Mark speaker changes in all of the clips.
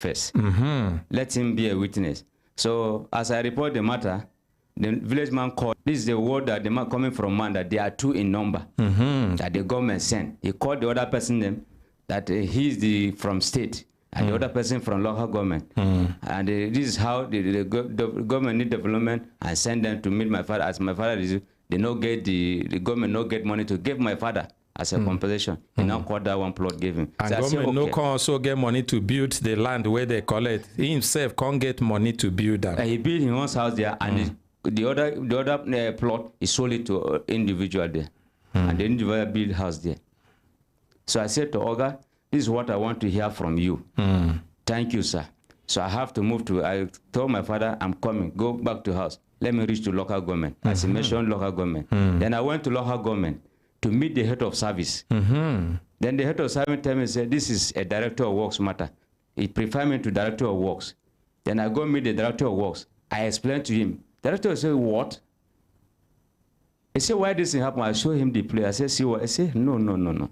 Speaker 1: first. Let him be a witness. So as I report the matter, the village man called. This is the word that the man coming from man, that they are 2 in number, that the government sent. He called the other person name, that he's from state, and the other person from local government. And this is how the government need development and send them to meet my father. As my father is, they no get the government no get money to give my father as a compensation. He now called that one plot, gave him.
Speaker 2: And
Speaker 1: so
Speaker 2: government no can also get money to build the land where they collect. He himself can't get money to build that.
Speaker 1: He built his own house there, and the other plot is sold it to individual there, and the individual build house there. So I said to Oga, this is what I want to hear from you. Thank you, sir. So I have to move to. I told my father, I'm coming. Go back to house. Let me reach to local government. As he mentioned local government. Then I went to local government to meet the head of service. Then the head of service told me, said, this is a director of works matter. He preferred me to director of works. Then I go meet the director of works. I explained to him. Director said, what? He said, why this thing happen? I show him the play. I said, see what? I said, no.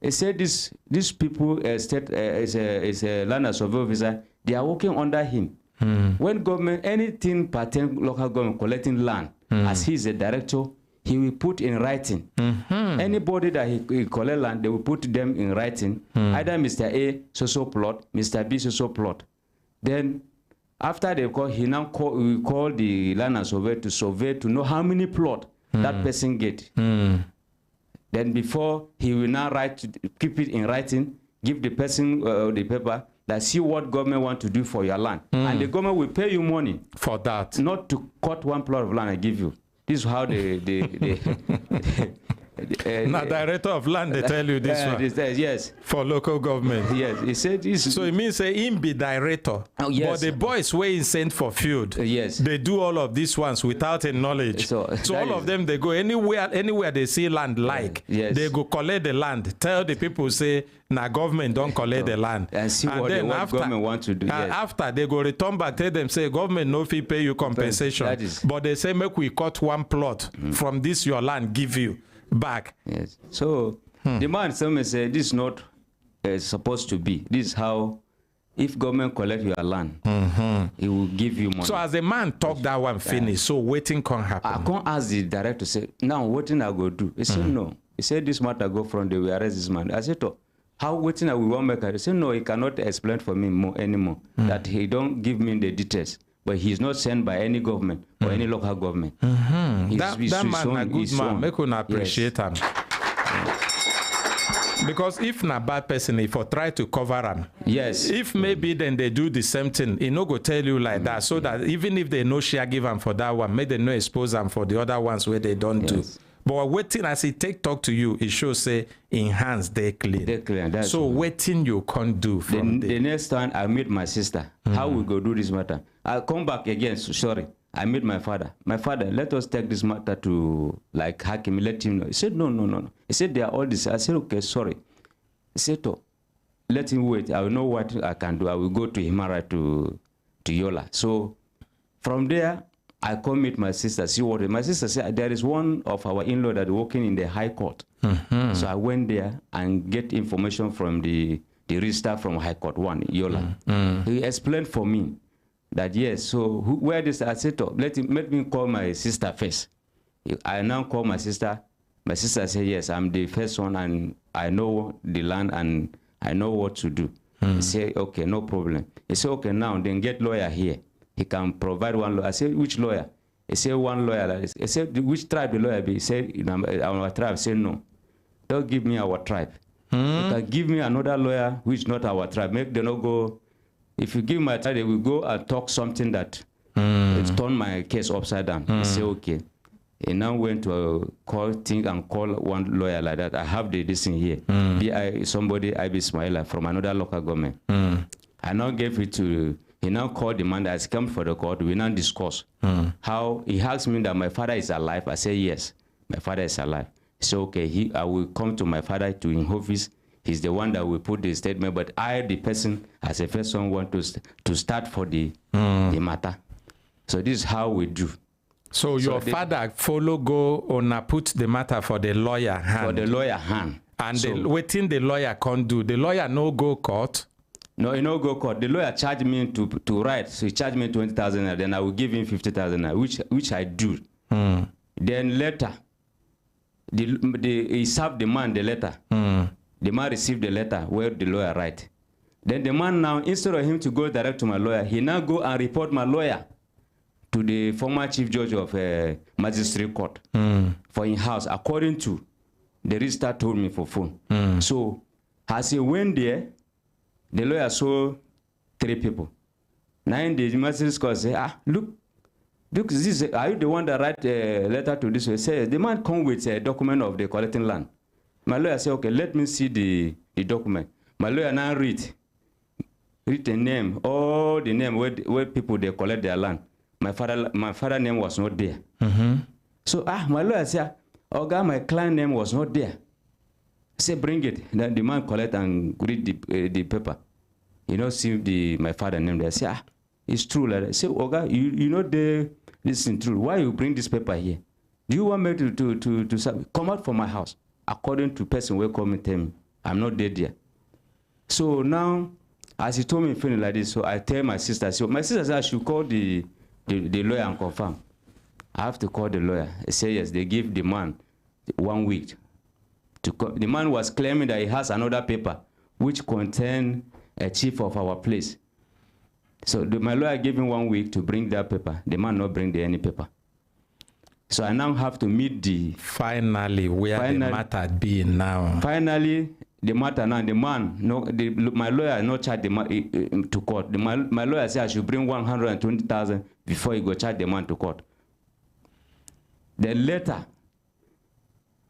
Speaker 1: He said, these people, is a land survey officer, they are working under him. When government, anything pertain local government collecting land, as he is a director, he will put in writing. Anybody that he collect land, they will put them in writing. Either Mr. A, so plot, Mr. B, so plot. Then, after they call, he now will call the land and survey to know how many plot that person get. Then before, he will now keep it in writing, give the person the paper, that see what government want to do for your land. And the government will pay you money.
Speaker 2: For that.
Speaker 1: Not to cut one plot of land and give you. This is how
Speaker 2: now, director of land, they tell you this one.
Speaker 1: Yes.
Speaker 2: For local government.
Speaker 1: Yes. He said this.
Speaker 2: So it means him be director.
Speaker 1: Oh, yes.
Speaker 2: But the boys where he sent for field.
Speaker 1: Yes.
Speaker 2: They do all of these ones without a knowledge. So all of them, they go anywhere they see land
Speaker 1: yes.
Speaker 2: They go collect the land. Tell the people, say, now government don't collect the land.
Speaker 1: And see what government want to do. Yes.
Speaker 2: After they go return back, tell them, say, government no fee pay you compensation. But they say, make we cut one plot from this your land, give you back.
Speaker 1: Yes. So the man some say this is not supposed to be. This is how, if government collect your land, it will give you money.
Speaker 2: So as the man talk that one finish, so waiting can happen.
Speaker 1: I can't ask the director, say, now what thing I go do? He said no. He said this matter go from the we arrest this man. I said, oh, how waiting I will want make it? He said no, he cannot explain for me anymore. That he don't give me the details. But he's not sent by any government or any local government.
Speaker 2: That man a good man. Make una appreciate him. Because if na bad person, if I try to cover him,
Speaker 1: yes.
Speaker 2: If maybe then they do the same thing, he no go tell you like that, so that even if they no share give him for that one, may they no expose him for the other ones where they don't do. But waiting as he talk to you, it shows say in hands they clean.
Speaker 1: They're clean.
Speaker 2: So waiting you can't do from
Speaker 1: the next time I meet my sister, how we go do this matter? I'll come back again. So sorry. I meet my father. My father, let us take this matter to like Hakim, let him know. He said, no. He said, they are all this. I said, okay, sorry. He said, oh, let him wait. I will know what I can do. I will go to Himara to Yola. So from there, I come meet my sister, see what my sister said. There is one of our in-law that working in the High Court. So I went there and get information from the registrar from High Court 1, Yola. He explained for me that yes, so where this, I said, oh, let me call my sister first. I now call my sister. My sister said, yes, I'm the first one and I know the land and I know what to do. He said, okay, no problem. He said, okay, now then get lawyer here. He can provide one lawyer. I said, which lawyer? He said, one lawyer. He said, which tribe the lawyer be? He said, our tribe. I said, no, don't give me our tribe. You can give me another lawyer which not our tribe. Make them not go. If you give my tribe, they will go and talk something that it's turn my case upside down. He said, okay. He now went to call one lawyer like that. I have this thing here. Somebody, I be Ismaila from another local government. I now gave it to, he now called the man that has come for the court. We now discuss how, he asked me that my father is alive. I say, yes, my father is alive. So, okay, I will come to my father to in office. He's the one that will put the statement, but I, the person, as a first one, want to start for the matter. So this is how we do.
Speaker 2: So your father follow go on put the matter for the lawyer hand.
Speaker 1: For the lawyer hand.
Speaker 2: And waiting the lawyer can't do. The lawyer no go court.
Speaker 1: No, you know, go court. The lawyer charged me to write. So he charged me 20,000, and then I will give him 50,000, which I do. Then later, he served the man the letter. The man received the letter where the lawyer write. Then the man now, instead of him to go direct to my lawyer, he now go and report my lawyer to the former chief judge of magistrate court for in house, according to the register told me for phone. So as he went there, the lawyer saw 3 people. Now in the magistrate court say, look, this, are you the one that write a letter to this? He says, the man come with a document of the collecting land. My lawyer said, okay, let me see the document. My lawyer now read the name, all the name where people they collect their land. My father name was not there. So my lawyer said, oh God, my client name was not there. I said, bring it. Then the man collect and read the paper. You know, see my father name there. I said, it's true. Like I said, oh God, you know this is true. Why you bring this paper here? Do you want me to come out from my house? According to person who come and tell me, I'm not dead yet. So now, as he told me feeling like this, so I tell my sister, so my sister said I should call the lawyer and confirm. I have to call the lawyer. He said yes, they give the man 1 week. The man was claiming that he has another paper which contained a chief of our place. So my lawyer gave him 1 week to bring that paper. The man not bring any paper. So I now have to meet the...
Speaker 2: Finally, where the matter be now.
Speaker 1: Finally, the matter now, the man, my lawyer not charge the man to court. My lawyer said I should bring 120,000 before he go charge the man to court. Then later,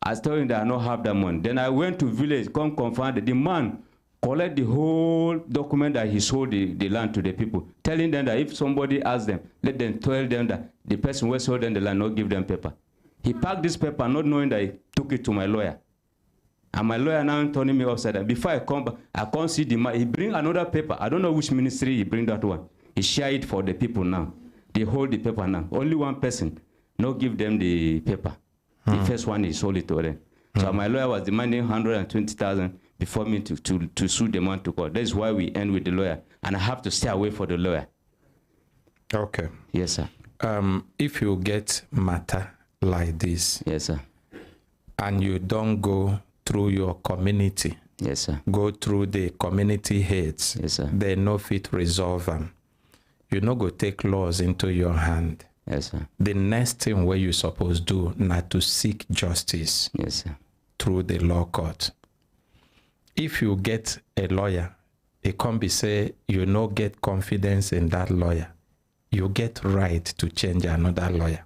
Speaker 1: I told him that I don't have that money. Then I went to village, come confirm that the man collect the whole document that he sold the land to the people, telling them that if somebody asks them, let them tell them that the person who sold them the land not give them paper. He packed this paper not knowing that he took it to my lawyer. And my lawyer now turning me upside down. Before I come back, I can't see the man. He bring another paper. I don't know which ministry he bring that one. He share it for the people now. They hold the paper now. Only one person, no give them the paper. The first one, he sold it to them. So my lawyer was demanding 120,000 before me to sue the man to court. That's why we end with the lawyer. And I have to stay away for the lawyer.
Speaker 2: Okay.
Speaker 1: Yes, sir.
Speaker 2: If you get matter like this,
Speaker 1: yes, sir,
Speaker 2: and you don't go through your community,
Speaker 1: yes, sir,
Speaker 2: go through the community heads,
Speaker 1: yes, sir,
Speaker 2: they no fit resolve them. You no go take laws into your hand.
Speaker 1: Yes, sir.
Speaker 2: The next thing where you supposed do not to seek justice,
Speaker 1: yes, sir,
Speaker 2: through the law court. If you get a lawyer, it can't be say you no get confidence in that lawyer. You get right to change another lawyer.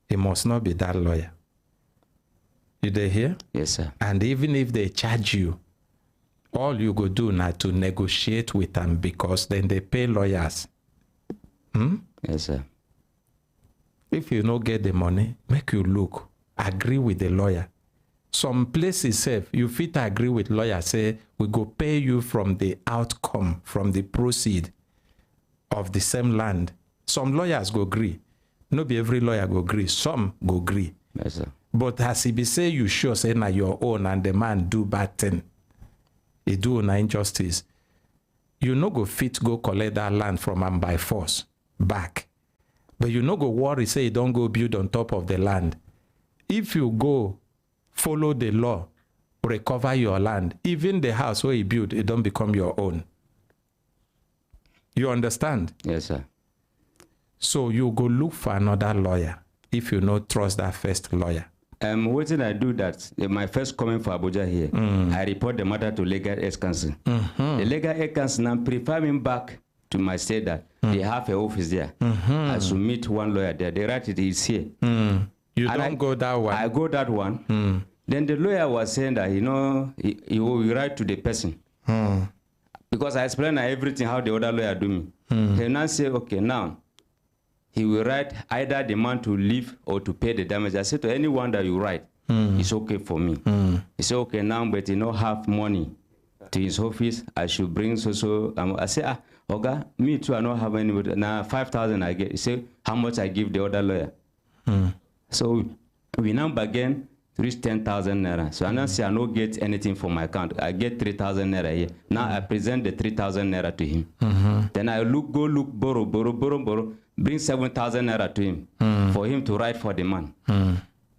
Speaker 2: It must not be that lawyer. You dey hear?
Speaker 1: Yes, sir.
Speaker 2: And even if they charge you, all you go do now to negotiate with them, because then they pay lawyers.
Speaker 1: Yes, sir.
Speaker 2: If you no get the money, make you look, agree with the lawyer. Some places safe, you fit agree with lawyer, say, we go pay you from the outcome, from the proceed of the same land. Some lawyers go agree. No be every lawyer go agree. Some go agree.
Speaker 1: Yes, sir.
Speaker 2: But as he be say, you sure say na your own and the man do bad thing, he do na injustice, you no go fit go collect that land from him by force back. But you no go worry, say you don't go build on top of the land. If you go follow the law, recover your land, even the house where you build, it don't become your own. You understand?
Speaker 1: Yes, sir.
Speaker 2: So you go look for another lawyer if you no trust that first lawyer.
Speaker 1: What did I do that? My first comment for Abuja here, I report the matter to legal aid council. The legal aid council now prefer me back to my state that they have an office there. I should meet one lawyer there. They write it is here.
Speaker 2: You don't go that one.
Speaker 1: I go that one. Then the lawyer was saying that, you know, he will write to the person. Because I explained everything how the other lawyer do me. He now say, okay, now, he will write either the man to leave or to pay the damage. I said to anyone that you write, it's okay for me. He said, okay, now, but you don't have money to his office. I should bring so. I said, okay, me too, I don't have any. Now, 5,000 I get. He said, how much I give the other lawyer? So we now bargain reach 10,000 naira. So I don't say I don't get anything from my account. I get 3,000 naira here. Now I present the 3,000 naira to him. Then I borrow, bring 7,000 naira to him for him to write for the man.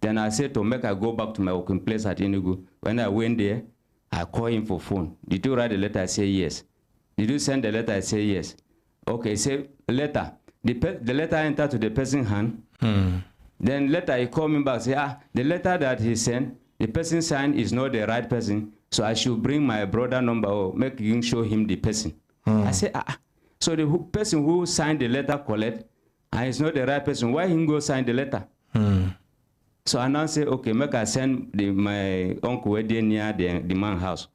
Speaker 1: Then I said to make I go back to my working place at Enugu. When I went there, I call him for phone. Did you write the letter? I say yes. Did you send the letter? I say yes. Okay, say letter. The letter entered to the person's hand. Then later he called me back, say, the letter that he sent, the person signed is not the right person, so I should bring my brother number or make him show him the person. I said, so the person who signed the letter collect, and it's not the right person, why him go sign the letter? So I now say, okay, make I send my uncle where they near the man's house.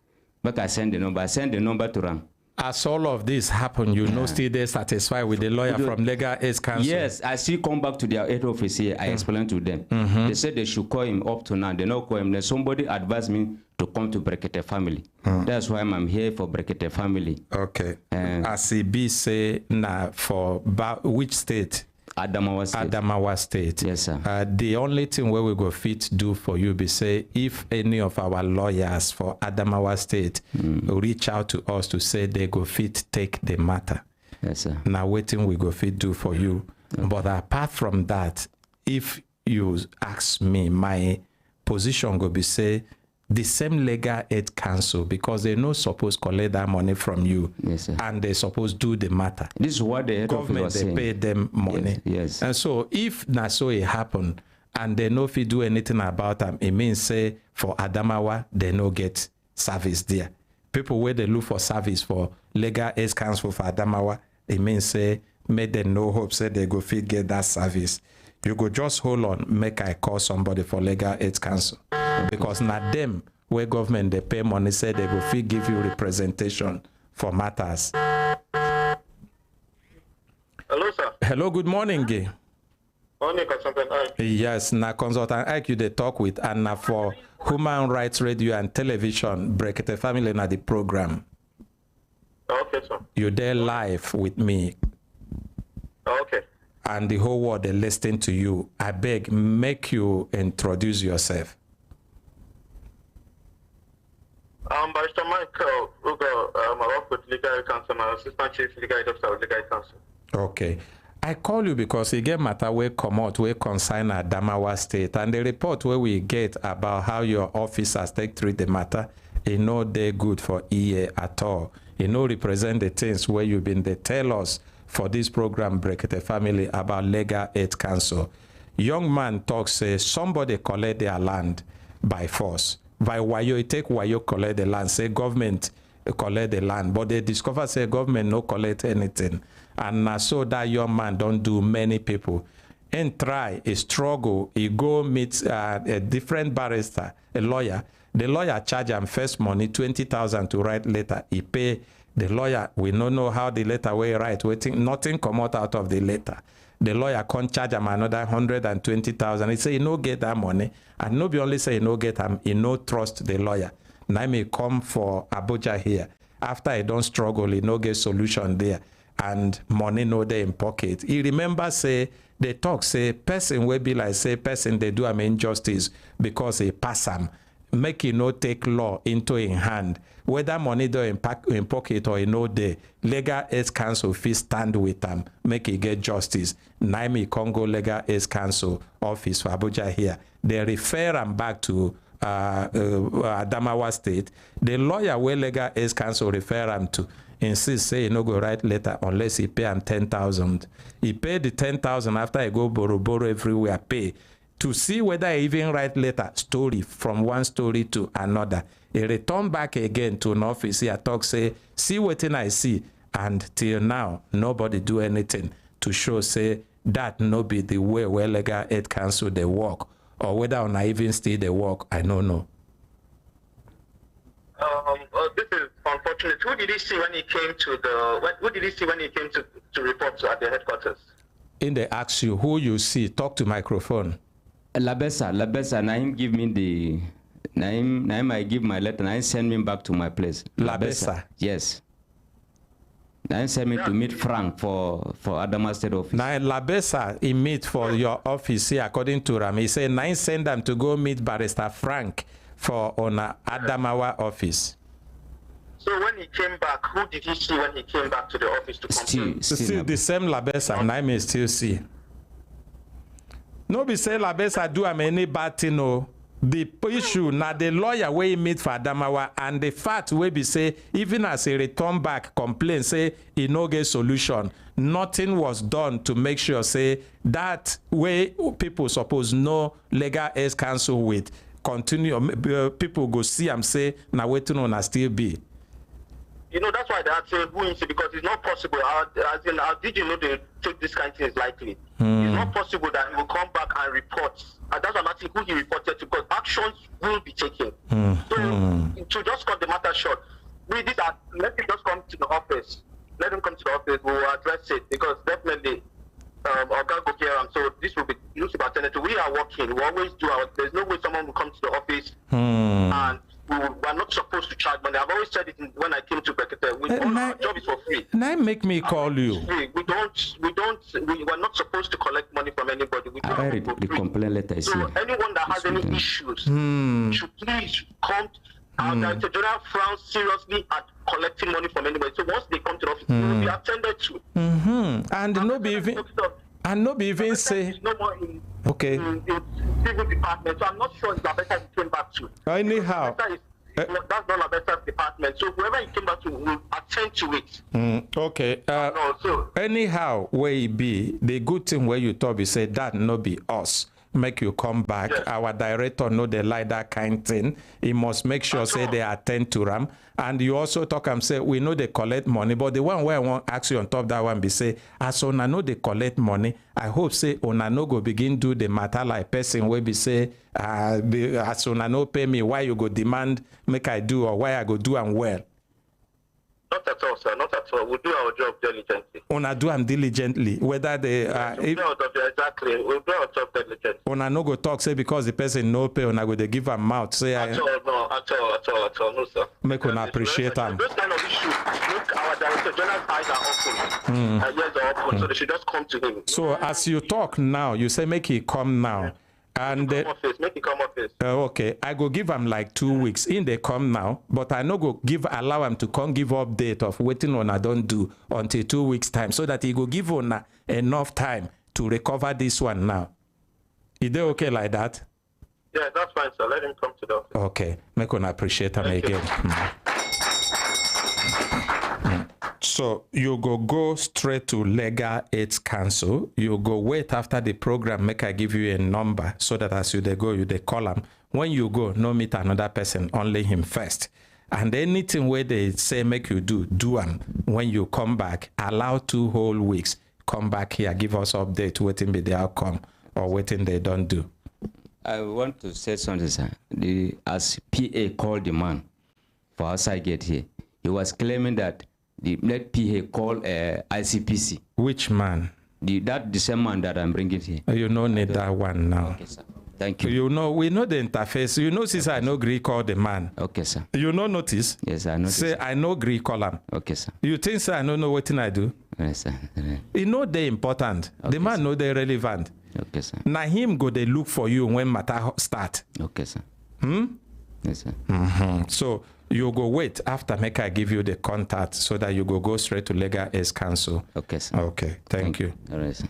Speaker 1: Make I send the number. I send the number to him.
Speaker 2: As all of this happened, you know still they satisfied with the lawyer from Legal Aid Council?
Speaker 1: Yes, I still come back to their head office here. I explained to them. They said they should call him up to now. They not call him. Then somebody advised me to come to Brekete family. That's why I'm here for Brekete family.
Speaker 2: Okay. As CB say now for which state?
Speaker 1: Adamawa State.
Speaker 2: Adamawa State.
Speaker 1: Yes, sir.
Speaker 2: The only thing where we go fit do for you be say if any of our lawyers for Adamawa State reach out to us to say they go fit take the matter.
Speaker 1: Yes, sir.
Speaker 2: Now waiting we go fit do for you. Okay. But apart from that, if you ask me, my position go be say the same Legal Aid Council, because they no supposed collect that money from you.
Speaker 1: Yes, sir.
Speaker 2: And they supposed do the matter.
Speaker 1: This is what the head
Speaker 2: government
Speaker 1: was
Speaker 2: they
Speaker 1: saying.
Speaker 2: pay them money.
Speaker 1: Yes.
Speaker 2: And so if na so it happen and they no fit do anything about them, it means say for Adamawa they no get service there. People where they look for service for Legal Aid Council for Adamawa, it means say make them no hope say they go fit get that service. You go just hold on, make I call somebody for Legal Aid Council. Because not them where government they pay money say they go fit give you representation for matters.
Speaker 3: Hello, sir.
Speaker 2: Hello, good morning, Gay.
Speaker 3: Morning, Consultant Ike.
Speaker 2: Yes, na Consultant Ike you they talk with, and na for Human Rights Radio and Television, Brekete Family na the program.
Speaker 3: Okay, sir.
Speaker 2: You there live with me.
Speaker 3: Okay.
Speaker 2: And the whole world they listening to you. I beg, make you introduce yourself.
Speaker 3: Barrister Mike Ugo, I work with Legal Aid Council. I'm Assistant Chief Legal Aid Officer of Legal Aid Council.
Speaker 2: Okay. I call you because you get matter where come out where concern Adamawa State, and the report where we get about how your officers take treat the matter, it no they good for EA at all. It no represent the things where you've been they tell us for this program Brekete Family about Legal Aid Council. Young man talks say somebody collect their land by force. By wayo, it take wayo collect the land, say government collect the land, but they discover say government no collect anything. And so that young man don't do many people. And try, a struggle, he go meet a different barrister, a lawyer. The lawyer charge him first money, 20,000 to write letter. He pay the lawyer, we don't know how the letter will write, waiting, nothing come out of the letter. The lawyer can't charge him another 120,000. He say he no get that money. And nobody only say he no get him, he no trust the lawyer. Now may come for Abuja here. After he don't struggle, he no get solution there. And money no there in pocket. He remember say, they talk say, person will be like say, person they do him injustice because he pass him. Make he no take law into in hand. Whether money do in pocket or in no day, Legal Aid Council fee stand with them, make he get justice. Naimi Congo Legal Aid Council office for Abuja here. They refer him back to Adamawa State. The lawyer where Legal Aid Council refer him to insist say he no go write letter unless he pay him 10,000. He pay the 10,000 after he go borrow everywhere pay. To see whether he even write letter story from one story to another. He return back again to an office here, talk say, see what I see. And till now, nobody do anything to show say that no be the way where Legal Aid Council they work. Or whether or not even still they work, I don't know.
Speaker 3: This is unfortunate. Who did he see when he came to who did he see when he came to report at the headquarters?
Speaker 2: In they ask you who you see, talk to microphone.
Speaker 1: Labesa, Naim give me the Naim I give my letter, Naim send me back to my place.
Speaker 2: Labesa.
Speaker 1: Yes. Then send me to meet Frank for Adama State office.
Speaker 2: Now Labesa he meet for your office here according to Ram. He said now send them to go meet Barrister Frank for on Adamawa office.
Speaker 3: So when he came back, who did he see when he came back to the office to complain?
Speaker 2: Still the same Labesa, and I may still see. No be say Labesa do am any bad thing, no. The issue now the lawyer where he meet for Adamawa and the fact where be say even as a return back complaint say he no get solution, nothing was done to make sure say that way people suppose no legal aid counsel with continue people go see am say now waiting on a still be.
Speaker 3: You know, that's why they are saying who is it, because it's not possible. How did you know they take this kind of things lightly? It's not possible that he will come back and report. And that's why I'm asking who he reported to, because actions will be taken. So to just cut the matter short, let him just come to the office. Let him come to the office. We will address it, because definitely Oga go here. So this will be attended to. We are working. We always do our. There's no way someone will come to the office and we are not supposed to charge money. I've always said it when I came to Brekete. Our job is for free.
Speaker 2: Now make me call you.
Speaker 3: We're not supposed to collect money from anybody. We
Speaker 1: I read the complaint letter.
Speaker 3: So anyone that has any issues should please come. Director General frowns seriously at collecting money from anybody. So once they come to the office, they will be attended to.
Speaker 2: And no be even say
Speaker 3: no more in
Speaker 2: okay.
Speaker 3: In civil department. So I'm not sure if Labesa he came back to.
Speaker 2: Anyhow.
Speaker 3: That's not Labesa's department. So whoever he came back to will attend to it.
Speaker 2: Okay. Anyhow, where he be, the good thing where you talk, you say that no be us. Make you come back. Yes. Our director know they like that kind thing. He must make sure say they attend to them. And you also talk and say we know they collect money, but the one where I want ask you on top that one be say as una know they collect money, I hope say una no go begin do the matter like person where be say as una no pay me, why you go demand make I do or why I go do am well.
Speaker 3: Not at all, sir. Not at all. We'll do our job diligently.
Speaker 2: Una do them diligently. Whether they
Speaker 3: exactly. We'll do our job diligently.
Speaker 2: Una no go talk say because the person no pay, una go they give a mouth say.
Speaker 3: At all, no, sir.
Speaker 2: Make una appreciate them.
Speaker 3: Those kind of issues, look, our director general's eyes are open. Ears are open, so they should just come to him.
Speaker 2: So as you talk now, you say make he come now. And
Speaker 3: make it come office.
Speaker 2: Okay, I go give them like 2 weeks. In they come now, but I no go allow him to come give update of waiting on I don't do until 2 weeks time, so that he go give on enough time to recover this one now. Is they okay like that?
Speaker 3: Yeah, that's fine, sir. Let him come to the office.
Speaker 2: Okay, make one appreciate him again. So you go straight to Legal Aid Council. You go wait after the program, make I give you a number so that as you they go, you they call him. When you go, no meet another person, only him first. And anything where they say make you do them. When you come back, allow 2 whole weeks. Come back here, give us update, waiting be the outcome or waiting they don't do.
Speaker 1: I want to say something, sir. As PA called the man for outside gate here, he was claiming that the let PA call ICPC.
Speaker 2: Which man?
Speaker 1: That the same man that I'm bringing here.
Speaker 2: You know need that one now.
Speaker 1: Okay, sir. Thank you.
Speaker 2: You know, we know the interface. You know, since I know Greek call the man.
Speaker 1: Okay, sir.
Speaker 2: You know notice?
Speaker 1: Yes, I know.
Speaker 2: Say, I know Greek call him.
Speaker 1: Okay, sir.
Speaker 2: You think, sir, I don't know what I do?
Speaker 1: Yes, sir.
Speaker 2: You know they important. Okay, the man sir. Know they relevant.
Speaker 1: Okay, sir.
Speaker 2: Now him go they look for you when matter start.
Speaker 1: Okay, sir. Yes, sir.
Speaker 2: So you go wait after make I give you the contact so that you go straight to Legal Aid Council.
Speaker 1: Okay, sir.
Speaker 2: Okay, thank you.
Speaker 1: All right, sir.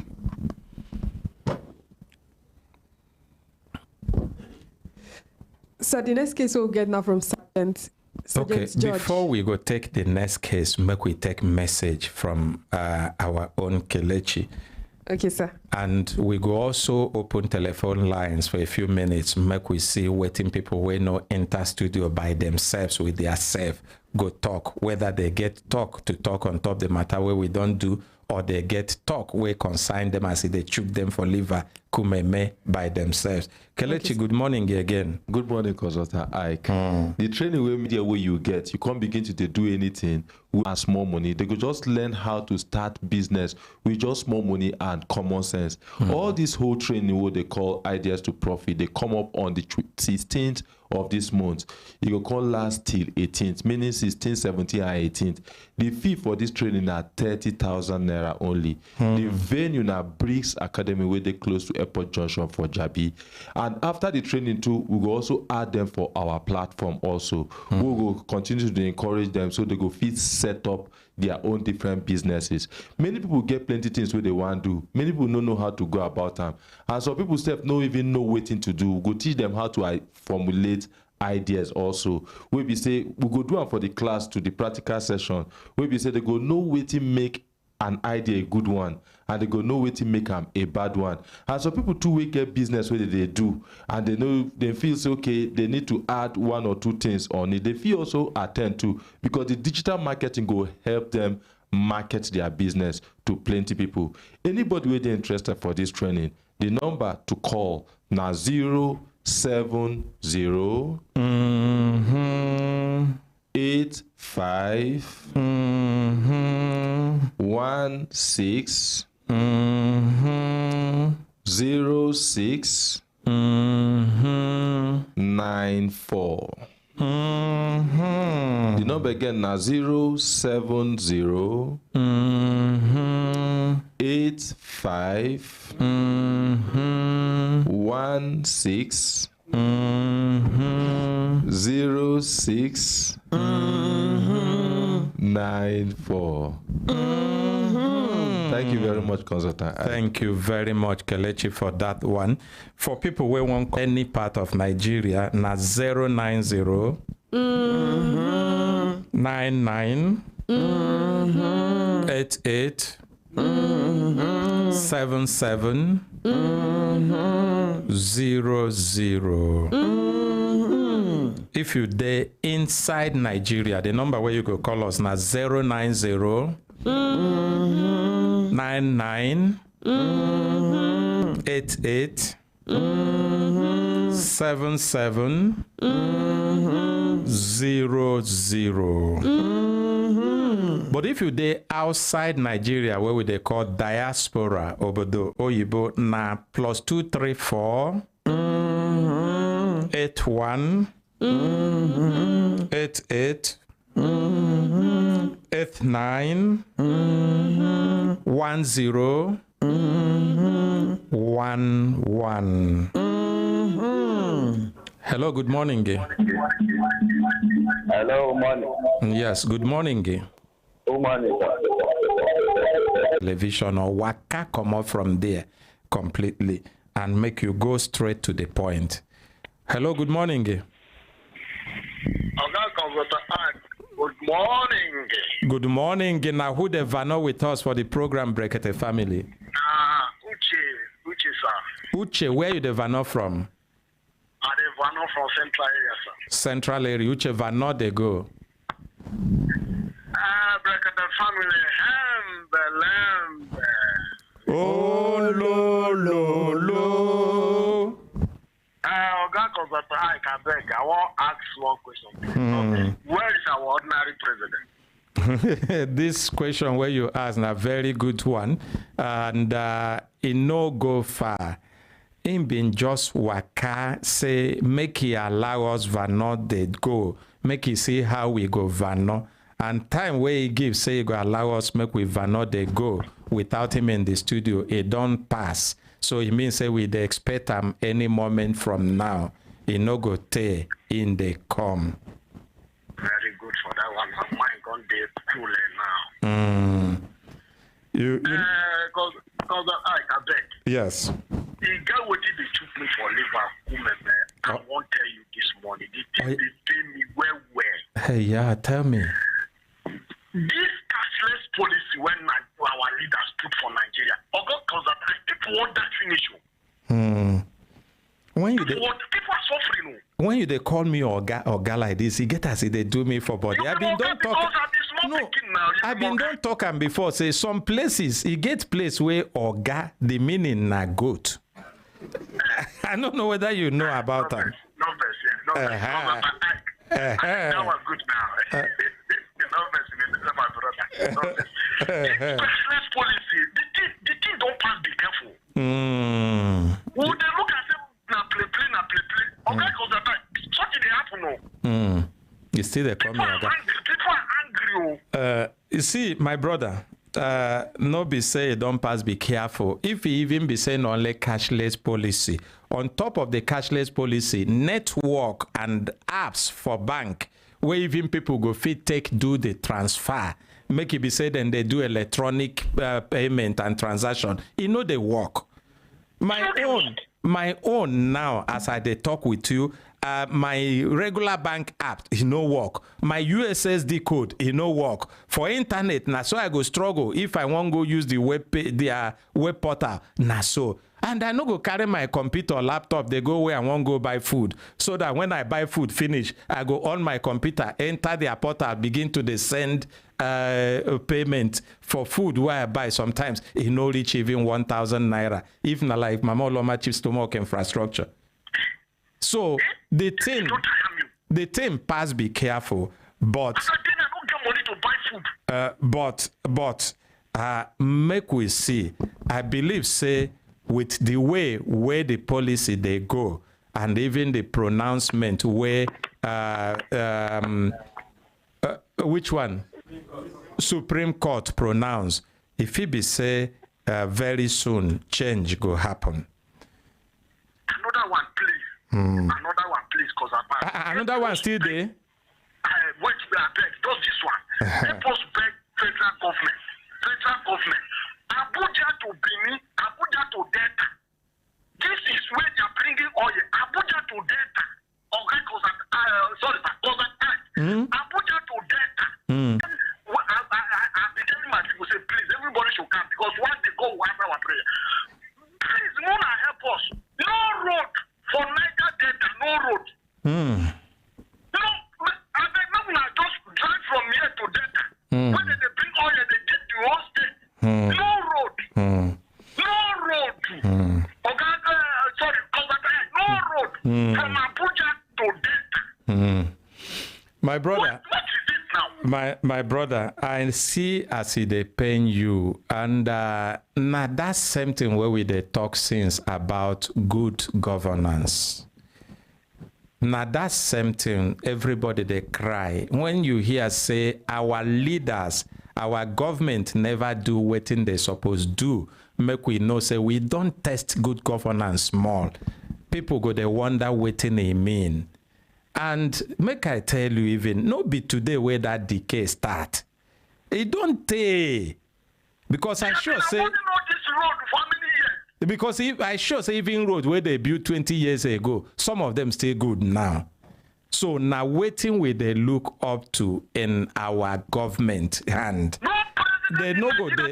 Speaker 4: So the next case we'll get now from Sergeant
Speaker 2: Okay,
Speaker 4: George.
Speaker 2: before we go take the next case, make we take message from our own Kelechi.
Speaker 4: Okay, sir.
Speaker 2: And we go also open telephone lines for a few minutes, make we see waiting people wey no enter studio by themselves with their self, go talk, whether they get to talk on top the matter where we don't do, or they get talk where consign them as if they chook them for liver kumeme by themselves. Kelechi, good morning again.
Speaker 5: Good morning, Consultant Ike. The training where media where you get, you can't begin to do anything with small money. They could just learn how to start business with just small money and common sense. All this whole training, what they call ideas to profit, they come up on the 16th of this month. You can call last till 18th, meaning 16th, 17th, and 18th. The fee for this training are 30,000 naira only. The venue na Briggs Academy where they close to Airport Junction for Jabi. And after the training too, we will also add them for our platform also. We will continue to encourage them so they go fit set up their own different businesses. Many people get plenty things where they want to do. Many people don't know how to go about them. And some people don't even know what to do. We go teach them how to formulate ideas also. We say we go do them for the class to the practical session. We say they go know what to make an idea a good one, and they go know way to make them a bad one. And some people too will get business where they do, and they know they feel so okay they need to add one or two things on it. They feel also attend to, because the digital marketing go help them market their business to plenty people. Anybody where they interested for this training, the number to call now 070 85 16 06 94. The number again now 070 85 16 06 94. Thank you very much, Consultant.
Speaker 2: Thank you very much, Kelechi, for that one. For people who want any part of Nigeria, na 090 99 88 77 00. If you dey inside Nigeria, the number where you go call us na 090 99 88 77 00. But if you dey outside Nigeria, where we dey call diaspora, obodo oyibo, na +234 81 88 89 10 11. Hello, good morning.
Speaker 6: Hello, morning.
Speaker 2: Yes, good morning.
Speaker 6: Good morning, sir.
Speaker 2: Television or waka come up from there completely and make you go straight to the point. Hello, good morning.
Speaker 6: Good morning.
Speaker 2: Good morning. Now, who the vano with us for the program Brekete family?
Speaker 6: Uche, sir.
Speaker 2: Uche, where you the vano from?
Speaker 6: The vano from Central area, sir.
Speaker 2: Central area. Uche vano they go.
Speaker 6: Brekete family, Lambe.
Speaker 2: Oh, lo.
Speaker 6: I want to ask one question. Where is our ordinary president?
Speaker 2: This question where you ask a very good one, and it no go far. Him been just waka say make he allow us vano they go, make he see how we go vano, and time where he give say he go allow us make we vano they go without him in the studio, it don't pass. So it means say we they expect him any moment from now. He no go stay in the come.
Speaker 6: Very good for that one. My mind gone there cooler now. Because I beg.
Speaker 2: Yes.
Speaker 6: The guy what did they took me for Liverpool, I won't tell you this morning. They pay me well.
Speaker 2: Hey, yeah, tell me.
Speaker 6: This cashless policy when our leaders put for Nigeria, because people want that finish.
Speaker 2: When you
Speaker 6: people are suffering.
Speaker 2: When you they call me or guy like this, he get as if they do me for body.
Speaker 6: You
Speaker 2: I've been don't talk.
Speaker 6: Because I'm small thinking now. You
Speaker 2: I been don't talk am before. Say some places, you get place where oga, the meaning na goat. I don't know whether you know about them.
Speaker 6: No verse, yeah. No verse. That was good now. No verse, my brother. No verse. Cashless policy. The thing don't pass. Be careful. Would they look at them na play? Okay, because that something they happen no.
Speaker 2: You see the coming.
Speaker 6: People are angry.
Speaker 2: You see, my brother. No be say don't pass, be careful. If you even be saying only cashless policy, on top of the cashless policy, network and apps for bank, where even people go fit do the transfer, make it be said then they do electronic payment and transaction. You know they work. My own now, as I dey talk with you, my regular bank app, it no work. My USSD code, it no work. For internet, na so I go struggle. If I want go use the web portal, na so. And I no go carry my computer or laptop, they go where I want go buy food. So that when I buy food finish, I go on my computer, enter their portal, begin to send payment for food where I buy. Sometimes it no reach even 1,000 naira. If not like Mama Loma chief stomach infrastructure. So the thing pass, be careful, but make we see. I believe say with the way where the policy they go and even the pronouncement where which one? Supreme Court pronounce. If it be say very soon change go happen.
Speaker 6: Another one, please. Another one, please, because
Speaker 2: another one still there.
Speaker 6: Wait, I beg, just this one. Help us beg federal government. Abuja to Benin, Abuja to Delta. This is where they are bringing oil. Abuja to Delta. Okay, Abuja to Delta. I've been telling my people, say, please, everybody should come because once they go, we have our prayer. Please, Mona, help us. No road for Niger Delta, no road. No, I beg, now just drive from here to Delta. When they bring oil, they get to your state. No road. No road. Okay, sorry, no road from Abuja to Delta.
Speaker 2: My brother.
Speaker 6: What is it now?
Speaker 2: My brother, I see as they pain you, and now that's something where we they talk since about good governance. Now that's something everybody they cry when you hear say our leaders, our government never do what they supposed do. Make we know say we don't test good governance small. People go they wonder what they mean. And make I tell you even, no be today where that decay start. It don't take. Because I sure say... Because if I sure say even road where they built 20 years ago, some of them still good now. So now waiting where they look up to in our government hand. They no go there.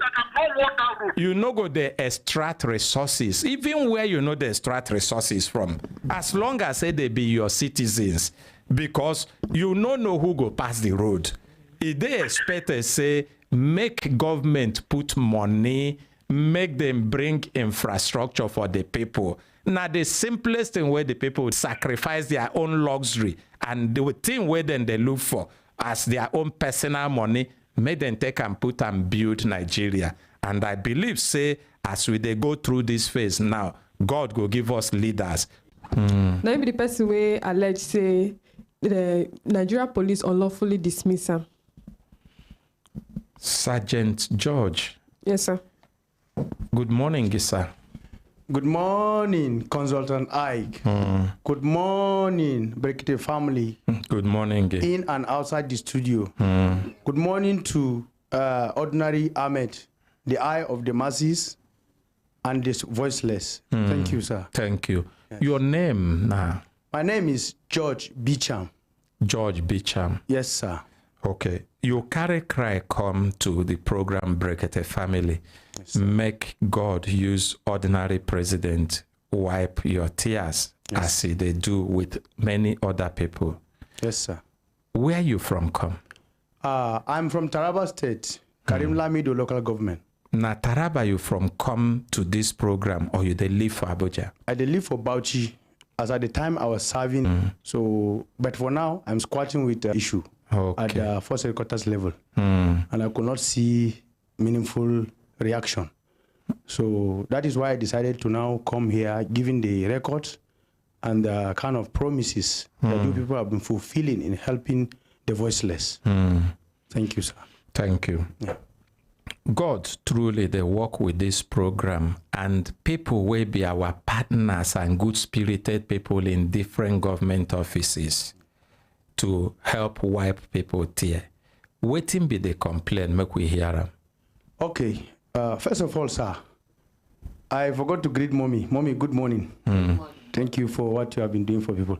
Speaker 2: You no go there extract resources. Even where you know they extract resources from. As long as say they be your citizens. Because you no know who go pass the road. If they expect to say make government put money, make them bring infrastructure for the people. Now the simplest thing where the people would sacrifice their own luxury and the thing where then they look for as their own personal money, make them take and put and build Nigeria. And I believe say as we they go through this phase now, God will give us leaders.
Speaker 4: Now be the person where allege say the Nigeria police unlawfully dismiss him.
Speaker 2: Sergeant George.
Speaker 4: Yes, sir.
Speaker 2: Good morning, sir.
Speaker 7: Good morning, Consultant Ike. Good morning, Brekete family.
Speaker 2: Good morning.
Speaker 7: In and outside the studio. Good morning to Ordinary Ahmed, the eye of the masses and the voiceless. Thank you, sir.
Speaker 2: Thank you. Yes. Your name now?
Speaker 7: My name is George Beecham.
Speaker 2: George Beecham.
Speaker 7: Yes, sir.
Speaker 2: Okay. You carry cry come to the program Brekete family. Yes, make God use ordinary president wipe your tears as they do with many other people.
Speaker 7: Yes, sir.
Speaker 2: Where you from come?
Speaker 7: I'm from Taraba State, Karim Lamido local government.
Speaker 2: Now, Taraba, you from come to this program or you they live for Abuja?
Speaker 7: I did live for Bauchi, as at the time I was serving. So, but for now, I'm squatting with the issue at the force headquarters level. And I could not see meaningful reaction. So that is why I decided to now come here, given the records and the kind of promises that you people have been fulfilling in helping the voiceless. Thank you, sir.
Speaker 2: Thank you.
Speaker 7: Yeah.
Speaker 2: God truly they work with this program, and people will be our partners and good-spirited people in different government offices to help wipe people tear. Waiting be the complaint, make we hear them.
Speaker 7: Okay. First of all, sir, I forgot to greet mommy. Mommy, good morning. Thank you for what you have been doing for people.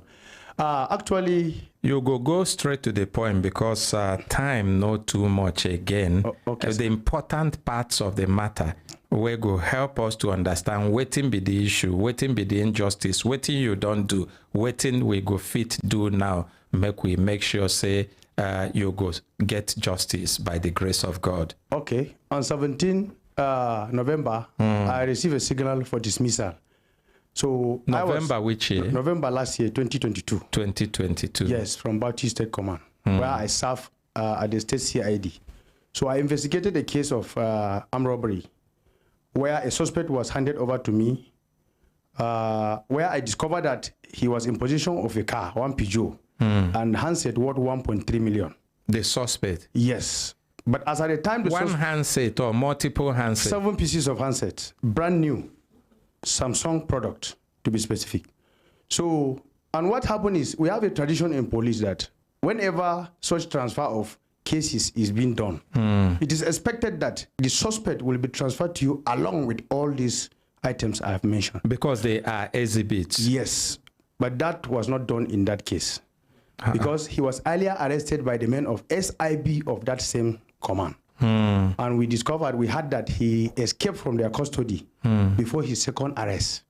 Speaker 7: Actually,
Speaker 2: you go straight to the point because time not too much again.
Speaker 7: Okay,
Speaker 2: the important parts of the matter will go help us to understand waiting be the issue, waiting be the injustice, waiting you don't do, waiting we go fit do now. Make sure say you go get justice by the grace of God.
Speaker 7: Okay. On 17 November, I received a signal for dismissal. So
Speaker 2: November which year?
Speaker 7: November last year, 2022.
Speaker 2: 2022.
Speaker 7: Yes, from Bauchi State Command, where I serve at the state CID. So I investigated a case of armed robbery, where a suspect was handed over to me, where I discovered that he was in possession of a car, one Peugeot, and handset worth 1.3 million.
Speaker 2: The suspect?
Speaker 7: Yes. But as at the time,
Speaker 2: one handset or multiple handsets?
Speaker 7: 7 pieces of handsets, brand new. Samsung product, to be specific. So, and what happened is, we have a tradition in police that whenever such transfer of cases is being done, it is expected that the suspect will be transferred to you along with all these items I have mentioned.
Speaker 2: Because they are exhibits.
Speaker 7: Yes, but that was not done in that case. Because he was earlier arrested by the men of SIB of that same command. And we discovered, we had that he escaped from their custody before his second arrest,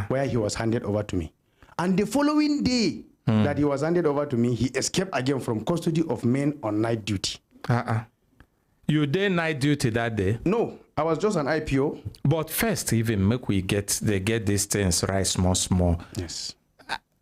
Speaker 7: where he was handed over to me. And the following day that he was handed over to me, he escaped again from custody of men on night duty.
Speaker 2: You did night duty that day?
Speaker 7: No, I was just an IPO.
Speaker 2: But first, even make we get these things right small.
Speaker 7: Yes.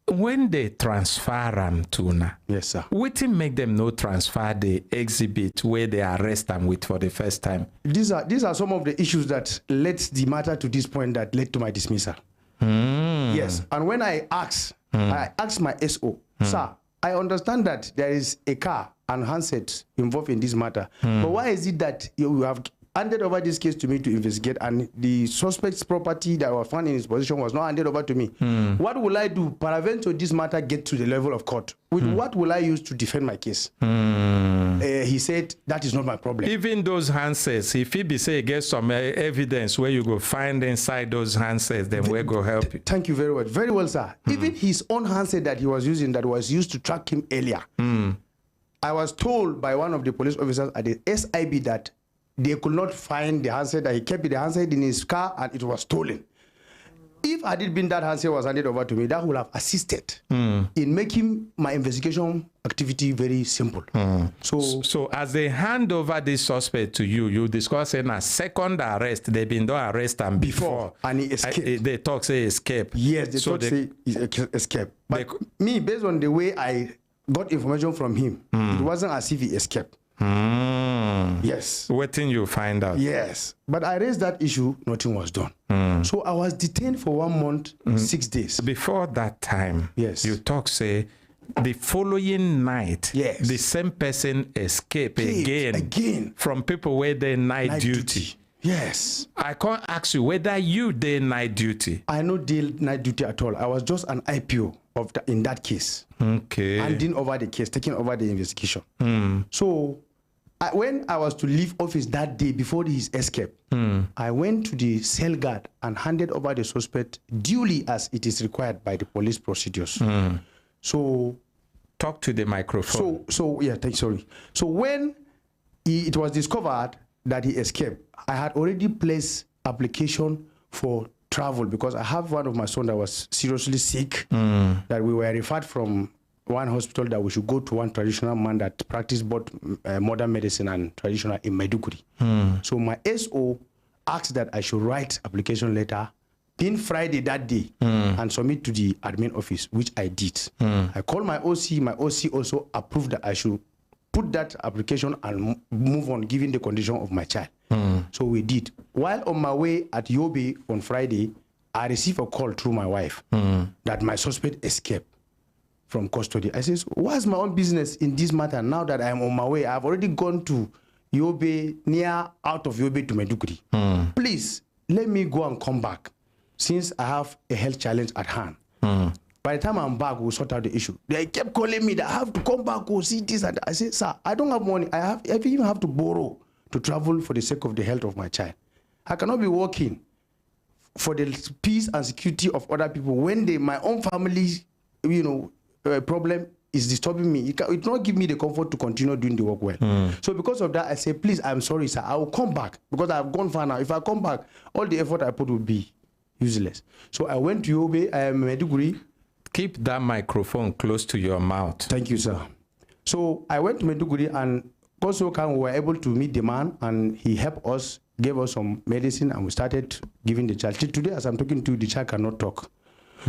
Speaker 2: When they transfer them to now,
Speaker 7: yes, sir.
Speaker 2: What make them no transfer the exhibit where they arrest them with for the first time?
Speaker 7: These are some of the issues that led the matter to this point that led to my dismissal. Yes, and when I asked my SO, sir, I understand that there is a car and handset involved in this matter, but why is it that you have handed over this case to me to investigate, and the suspect's property that was found in his possession was not handed over to me? What will I do, peradventure this matter get to the level of court? With what will I use to defend my case? He said, that is not my problem.
Speaker 2: Even those handsets, if he be say get some evidence where you go find inside those handsets, then we'll go help you.
Speaker 7: Thank you very much. Very well, sir. Even his own handset that he was using, that was used to track him earlier, I was told by one of the police officers at the SIB that they could not find the handset, that he kept the handset in his car and it was stolen. If had it been that handset was handed over to me, that would have assisted in making my investigation activity very simple.
Speaker 2: So as they hand over this suspect to you, you discuss in a second arrest. They've been done arrest and before.
Speaker 7: And he escaped.
Speaker 2: They talk say escape.
Speaker 7: Yes, they talk say he escaped. But me, based on the way I got information from him, it wasn't as if he escaped. Yes.
Speaker 2: Waiting you find out.
Speaker 7: Yes. But I raised that issue, nothing was done. So I was detained for 1 month, 6 days.
Speaker 2: Before that time,
Speaker 7: yes,
Speaker 2: you talk say the following night,
Speaker 7: yes,
Speaker 2: the same person escaped again from people where they night duty.
Speaker 7: Yes.
Speaker 2: I can't ask you whether you did night duty.
Speaker 7: I no did night duty at all. I was just an IPO in that case.
Speaker 2: Okay.
Speaker 7: Handing over the case, taking over the investigation. So when I was to leave office that day before his escape, I went to the cell guard and handed over the suspect duly as it is required by the police procedures. So,
Speaker 2: talk to the microphone.
Speaker 7: So when it was discovered that he escaped, I had already placed application for travel because I have one of my sons that was seriously sick, that we were referred from one hospital that we should go to one traditional man that practiced both modern medicine and traditional in Maiduguri. So my SO asked that I should write application letter in Friday that day and submit to the admin office, which I did. I called my OC. My OC also approved that I should put that application and move on, given the condition of my child. So we did. While on my way at Yobe on Friday, I received a call through my wife that my suspect escaped from custody. I said, what's my own business in this matter now that I'm on my way? I've already gone to Yobe, out of Yobe to Maiduguri. Please, let me go and come back since I have a health challenge at hand. By the time I'm back, we'll sort out the issue. They kept calling me that I have to come back, go see this and that. I said, sir, I don't have money. I even have to borrow to travel for the sake of the health of my child. I cannot be working for the peace and security of other people when my own family, problem is disturbing me. It will not give me the comfort to continue doing the work well. So because of that, I say, please, I'm sorry, sir. I will come back because I've gone far now. If I come back, all the effort I put will be useless. So I went to Yobe, Maiduguri.
Speaker 2: Keep that microphone close to your mouth.
Speaker 7: Thank you, sir. So I went to Maiduguri, and also we were able to meet the man, and he helped us, gave us some medicine, and we started giving the child. Today, as I'm talking to you, the child cannot talk.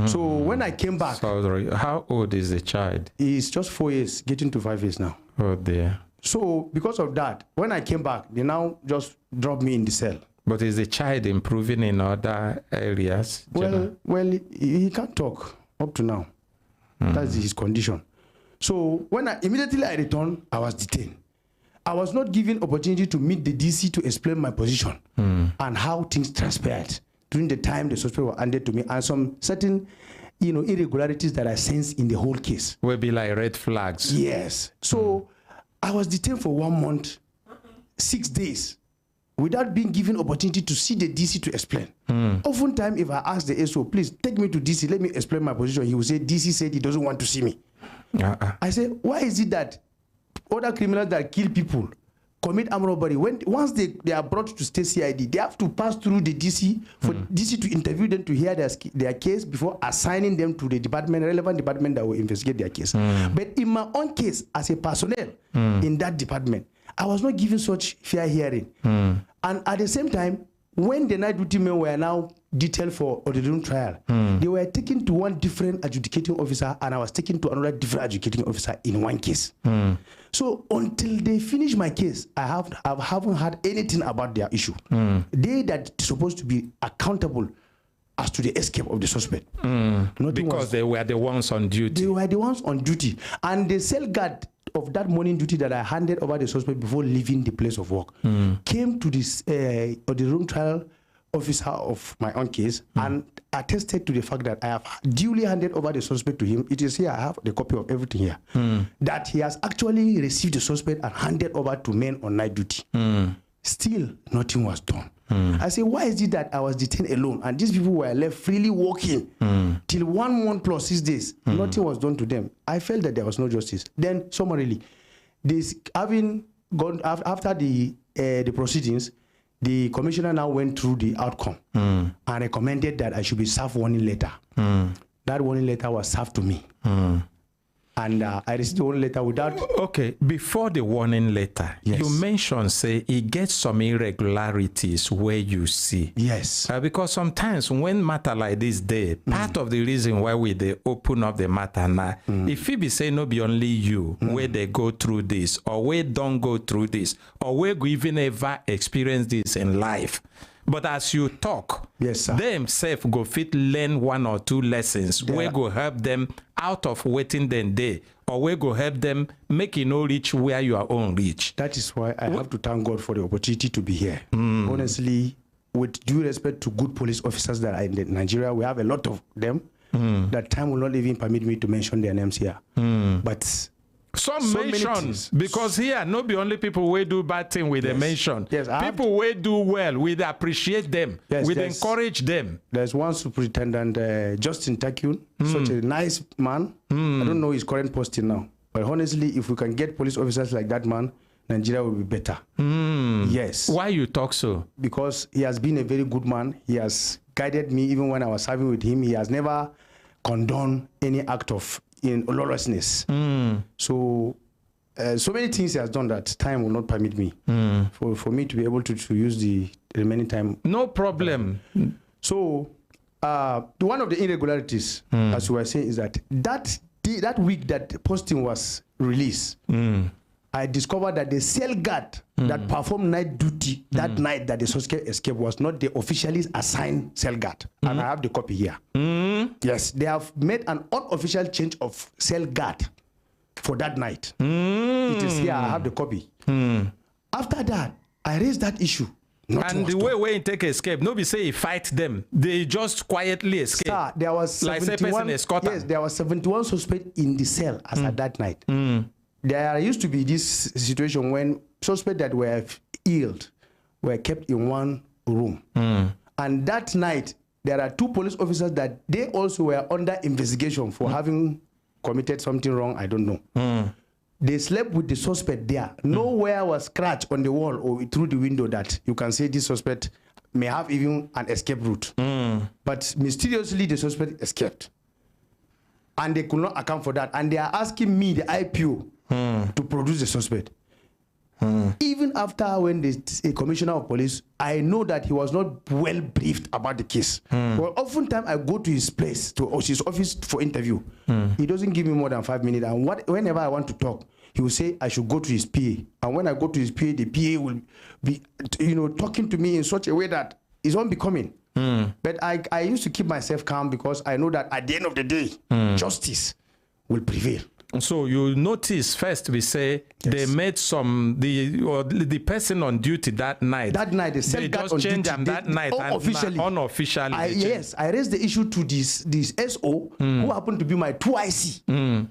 Speaker 7: So when I came back...
Speaker 2: Sorry, how old is the child?
Speaker 7: He's just 4 years, getting to 5 years now.
Speaker 2: Oh, dear.
Speaker 7: So because of that, when I came back, they now just dropped me in the cell.
Speaker 2: But is the child improving in other areas?
Speaker 7: Well, he can't talk up to now. That's his condition. So when immediately I returned, I was detained. I was not given opportunity to meet the DC to explain my position and how things transpired during the time the suspect was handed to me, and some certain, irregularities that I sensed in the whole case.
Speaker 2: Will be like red flags.
Speaker 7: Yes. So I was detained for 1 month, 6 days, without being given opportunity to see the DC to explain. Oftentimes, if I ask the SO, please take me to DC, let me explain my position, he will say, DC said he doesn't want to see me. I say, why is it that other criminals that kill people, commit armed robbery, once they are brought to state CID, they have to pass through the DC for DC to interview them to hear their case before assigning them to the relevant department that will investigate their case. But in my own case, as a personnel in that department, I was not given such fair hearing. And at the same time, when the night duty men were now detailed for ordinary trial, they were taken to one different adjudicating officer, and I was taken to another different adjudicating officer in one case. So until they finish my case, I haven't heard anything about their issue. They that supposed to be accountable as to the escape of the suspect.
Speaker 2: Because they were the ones on duty.
Speaker 7: They were the ones on duty. And the cell guard of that morning duty that I handed over the suspect before leaving the place of work came to this the room trial officer of my own case and attested to the fact that I have duly handed over the suspect to him. It is here, I have the copy of everything here, that he has actually received the suspect and handed over to men on night duty. Still, nothing was done. I say, why is it that I was detained alone and these people were left freely walking till 1 month plus 6 days? Nothing was done to them. I felt that there was no justice. Then, summarily, this having gone after the proceedings, the commissioner now went through the outcome and recommended that I should be served warning letter. That warning letter was served to me. And I received the warning letter without...
Speaker 2: Okay, before the warning letter, you mentioned, say, it gets some irregularities where you see.
Speaker 7: Yes.
Speaker 2: Because sometimes when matter like this day, part of the reason why they open up the matter now, if it be say no be only you, where they go through this, or where don't go through this, or where we even ever experience this in life. But as you talk,
Speaker 7: yes, sir,
Speaker 2: they themselves go fit learn 1 or 2 lessons where go help them out of waiting them day, or where go help them make you know reach where you are on reach.
Speaker 7: That is why I have to thank God for the opportunity to be here. Honestly, with due respect to good police officers that are in Nigeria, we have a lot of them. That time will not even permit me to mention their names here. But
Speaker 2: some mentions, because here no be only people who do bad thing with the mention.
Speaker 7: Yes,
Speaker 2: people who do well, we appreciate them, we encourage them.
Speaker 7: There's one superintendent, Justin Takyun, such a nice man. I don't know his current posting now, but honestly, if we can get police officers like that man, Nigeria will be better. Yes.
Speaker 2: Why you talk so?
Speaker 7: Because he has been a very good man. He has guided me even when I was serving with him. He has never condoned any act of in lawlessness. So so many things he has done that time will not permit me for me to be able to use the remaining time.
Speaker 2: No problem.
Speaker 7: So one of the irregularities, as you were saying, is that week that posting was released, I discovered that the cell guard that performed night duty that night that the suspect escaped was not the officially assigned cell guard. And I have the copy here. Yes, they have made an unofficial change of cell guard for that night. It is here, I have the copy. After that, I raised that issue.
Speaker 2: And the way he take escape, nobody say he fight them. They just quietly escape.
Speaker 7: Sir, there was 71, yes, there was 71 suspects in the cell as at that night. There used to be this situation when suspects that were ill were kept in one room. And that night, there are 2 police officers that they also were under investigation for having committed something wrong, I don't know. They slept with the suspect there. Nowhere was scratch on the wall or through the window that you can say this suspect may have even an escape route. But mysteriously, the suspect escaped. And they could not account for that. And they are asking me, the IPO, to produce the suspect. Even after when the commissioner of police, I know that he was not well briefed about the case. Well, oftentimes I go to his place, to his office for interview. He doesn't give me more than 5 minutes. And whenever I want to talk, he will say I should go to his PA. And when I go to his PA, the PA will be, talking to me in such a way that is unbecoming. But I used to keep myself calm because I know that at the end of the day, justice will prevail.
Speaker 2: So you notice first we say they made the person on duty that night.
Speaker 7: That night, the cell guard on duty. They just changed them
Speaker 2: that night unofficially.
Speaker 7: I raised the issue to this SO who happened to be my 2IC.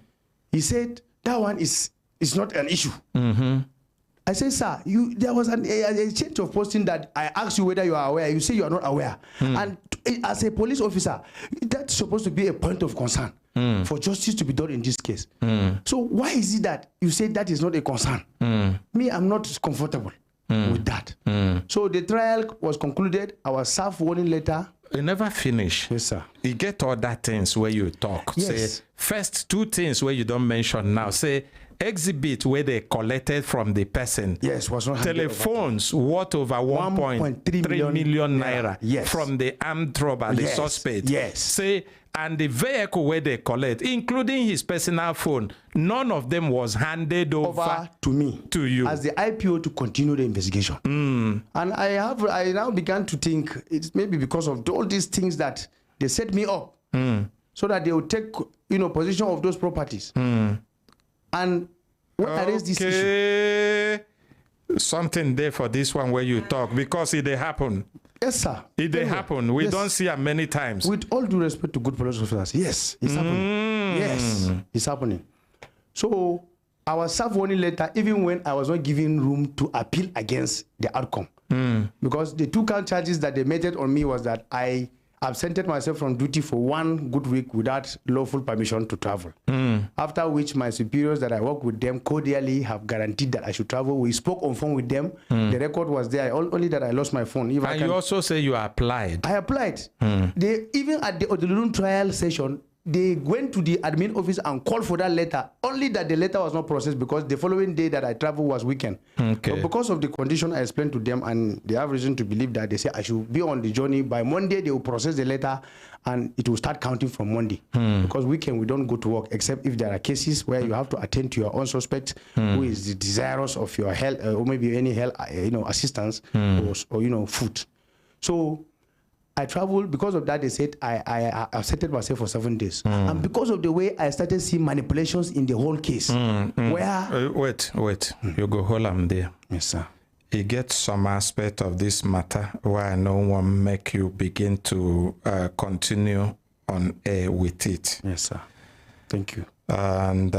Speaker 7: He said that one is not an issue. I said, sir, there was a change of posting that I asked you whether you are aware. You say you are not aware. And as a police officer, that's supposed to be a point of concern for justice to be done in this case. So why is it that you say that is not a concern? Me, I'm not comfortable with that. So the trial was concluded. Our served warning letter.
Speaker 2: You never finish.
Speaker 7: Yes, sir.
Speaker 2: You get all that things where you talk.
Speaker 7: Yes.
Speaker 2: Say, first 2 things where you don't mention now. Say, exhibit where they collected from the person.
Speaker 7: Yes, was not
Speaker 2: telephones worth over 1.3 million naira
Speaker 7: yes.
Speaker 2: from the armed robber, the suspect.
Speaker 7: Yes.
Speaker 2: Say, and the vehicle where they collect, including his personal phone, none of them was handed over
Speaker 7: to me,
Speaker 2: to you
Speaker 7: as the IPO to continue the investigation. And I now began to think it's maybe because of all these things that they set me up, so that they would take possession of those properties. And when I raised this issue,
Speaker 2: something there for this one where you talk, because it happen.
Speaker 7: Yes, sir.
Speaker 2: It happen. We don't see it many times.
Speaker 7: With all due respect to good police officers, yes, it's happening. Yes, it's happening. So I was served warning letter even when I was not given room to appeal against the outcome. Because the 2 count charges that they meted on me was that I absented myself from duty for 1 good week without lawful permission to travel. After which my superiors that I work with them cordially have guaranteed that I should travel. We spoke on phone with them. The record was there. Only that I lost my phone.
Speaker 2: And you also say you applied.
Speaker 7: I applied. They even at the Odilun trial session, they went to the admin office and called for that letter. Only that the letter was not processed because the following day that I traveled was weekend.
Speaker 2: Okay.
Speaker 7: But because of the condition I explained to them, and they have reason to believe that, they say I should be on the journey. By Monday, they will process the letter and it will start counting from Monday. Because weekend, we don't go to work except if there are cases where you have to attend to your own suspect who is desirous of your help or maybe any help, assistance or food. So I traveled. Because of that, they said I absented myself for 7 days. And because of the way I started seeing manipulations in the whole case, where...
Speaker 2: Wait. You go hold on there.
Speaker 7: Yes, sir.
Speaker 2: It gets some aspect of this matter where I know one make you begin to continue on air with it.
Speaker 7: Yes, sir. Thank you.
Speaker 2: And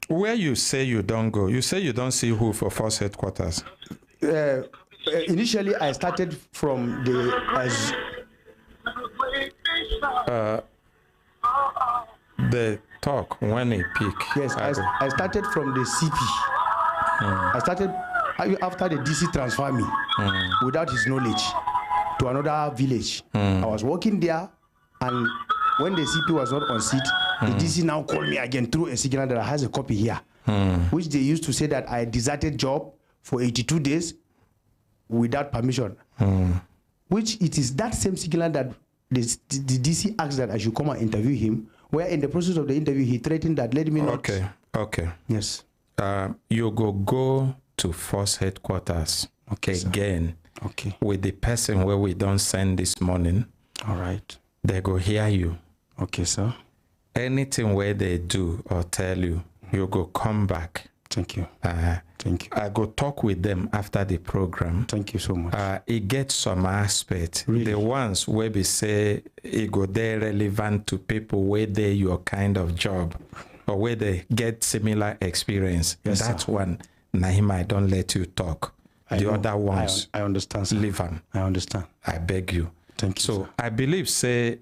Speaker 2: where you say you don't go, you say you don't see who for force headquarters?
Speaker 7: Initially, I started from
Speaker 2: the talk when he peak.
Speaker 7: Yes, I started from the CP. I started after the DC transferred me without his knowledge to another village. I was working there, and when the CP was not on seat, The DC now called me again through a signal that has a copy here, which they used to say that I deserted job for 82 days without permission. Which it is that same signal that the DC asked that I should come and interview him, where in the process of the interview, he threatened that let me not.
Speaker 2: Okay.
Speaker 7: Yes.
Speaker 2: You go to force headquarters again.
Speaker 7: Okay.
Speaker 2: With the person where we don't send this morning.
Speaker 7: All right.
Speaker 2: They go hear you.
Speaker 7: Okay, sir.
Speaker 2: Anything where they do or tell you, you go come back.
Speaker 7: Thank you. Thank you.
Speaker 2: I go talk with them after the program.
Speaker 7: Thank you so much.
Speaker 2: It gets some aspect.
Speaker 7: Really?
Speaker 2: The ones where we say it go there relevant to people where they your kind of job or where they get similar experience.
Speaker 7: Yes,
Speaker 2: that
Speaker 7: sir.
Speaker 2: one, Naima, I don't let you talk. The other ones,
Speaker 7: I understand, sir.
Speaker 2: leave them.
Speaker 7: I understand.
Speaker 2: I beg you.
Speaker 7: Thank you.
Speaker 2: So
Speaker 7: sir.
Speaker 2: I believe, say,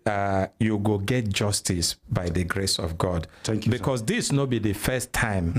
Speaker 2: you go get justice by the grace of God.
Speaker 7: Thank you,
Speaker 2: because this no be the first time